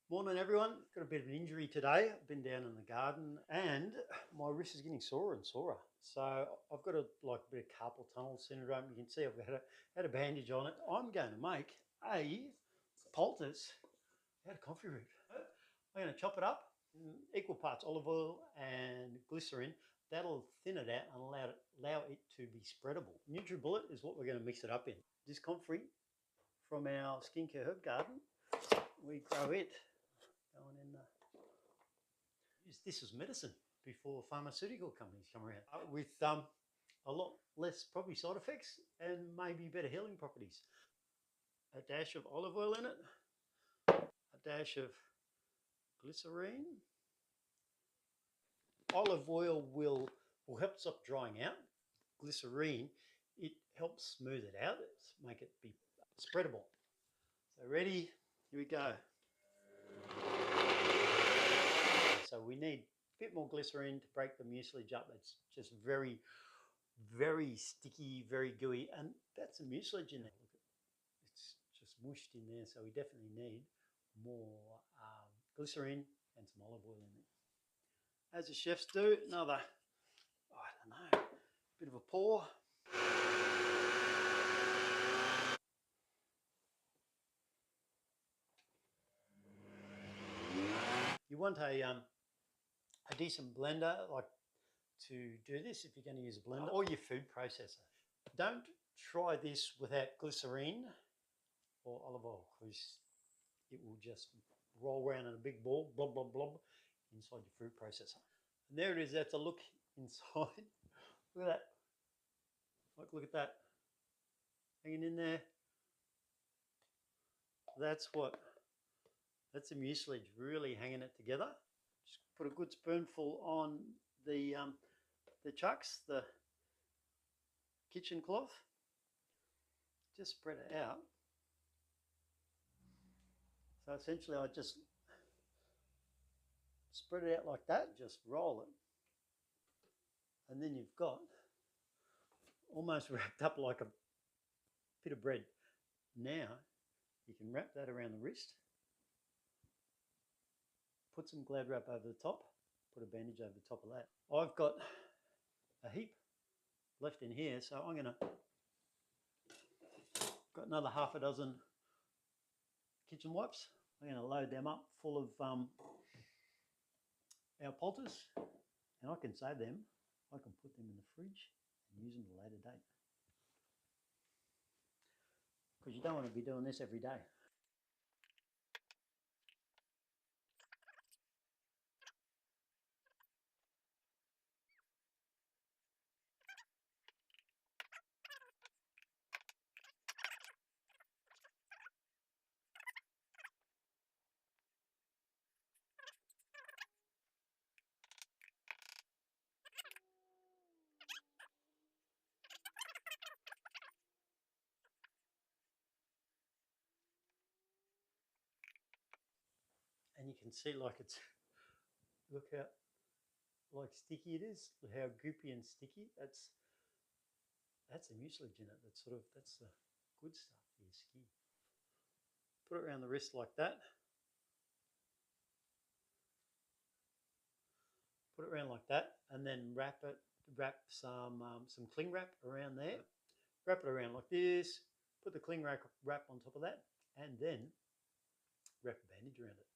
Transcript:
Morning everyone, got a bit of an injury today. I've been down in the garden and my wrist is getting sorer and sorer. So I've got a bit of carpal tunnel syndrome. You can see I've had a bandage on it. I'm going to make a poultice out of comfrey root. I'm going to chop it up, equal parts olive oil and glycerin. That'll thin it out and allow it to be spreadable. NutriBullet is what we're going to mix it up in. This comfrey from our skincare herb garden, we grow it. Going in use this as medicine before pharmaceutical companies come around with a lot less probably side effects and maybe better healing properties. A dash of olive oil in it, a dash of glycerine. Olive oil will help stop drying out. Glycerine, it helps smooth it out, make it be spreadable. So ready, here we go. So we need a bit more glycerine to break the mucilage up. It's just very, very sticky, very gooey, and that's the mucilage in there. Look, it's just mushed in there, so we definitely need more glycerine and some olive oil in there. As the chefs do, another, I don't know, bit of a pour. You want a decent blender to do this if you're going to use a blender or your food processor. Don't try this without glycerine or olive oil because it will just roll around in a big ball, blob, blob, blob, inside your food processor. And there it is. That's a look inside. Look at that. Look at that. Hanging in there. That's the mucilage really hanging it together. Just put a good spoonful on the chucks, the kitchen cloth. Just spread it out. So essentially I just spread it out like that, just roll it. And then you've got almost wrapped up like a bit of bread. Now you can wrap that around the wrist, put some Glad wrap over the top, put a bandage over the top of that. I've got a heap left in here, so I'm gonna, got another half a dozen kitchen wipes. I'm gonna load them up full of our poultice, and I can save them. I can put them in the fridge and use them at a later date. Because you don't want to be doing this every day. And you can see it's, look how sticky it is, look how goopy and sticky. That's the mucilage in it. That's the good stuff for your skin. Put it around the wrist like that. Put it around like that, and then wrap some cling wrap around there. Wrap it around like this. Put the cling wrap on top of that, and then wrap a bandage around it.